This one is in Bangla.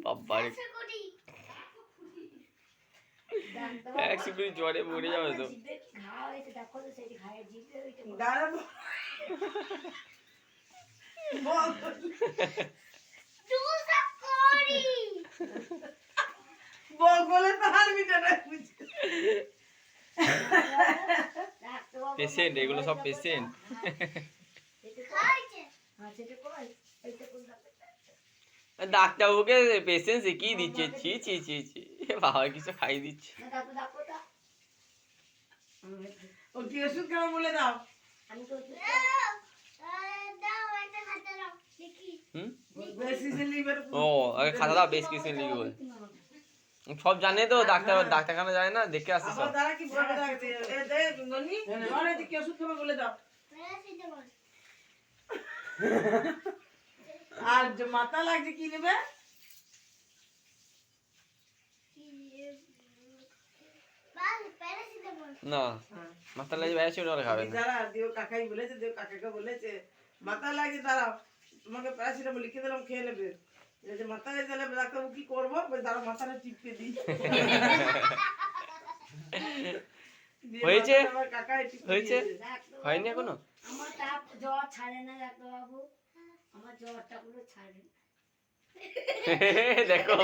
বাবারে 100 কোটি জ্বরে মরে যাবে তো। পেশেন্ট এগুলো সব পেশেন্ট। ডাক্তারবাবুকে পেশেন্ট শিখিয়ে দিচ্ছে। ছি ছি ছি ছি, বাবা কিছু খাই দিচ্ছে। ও কি ওষুধ খাবো বলে দাও। ও আগে খাতা দাও, বেশ কিছু লিখে বলে সব জানে তো। ডাক্তারখানা যায় না, দেখে আসছে সব। তারা কি বলে রাখছে এ দে গনি আরে কি ওষুধ খাবো বলে দাও। আর যে মাথা লাগছে কি নেবে? না মাথা লাগে প্যারাসিটামল খাবেন। যারা দেও কাকাই বলেছে, দেও কাকাকে বলেছে মাথা লাগে দাঁড়াও তোমাকে প্যারাসিটামল লিখে দিলাম খেয়ে নেবে। এই যে মাথা লাগে তাহলে ডাক্তারবাবু কি করবো? দাঁড়াও মাথাটা টিপকে দিই। হয়েছে কাকাই হয়েছে হয়নি এখনো। আমার তাপ জ্বর ছাড়ে না ডাক্তারবাবু, আমার জ্বরটা পুরো ছাড়ে না। দেখো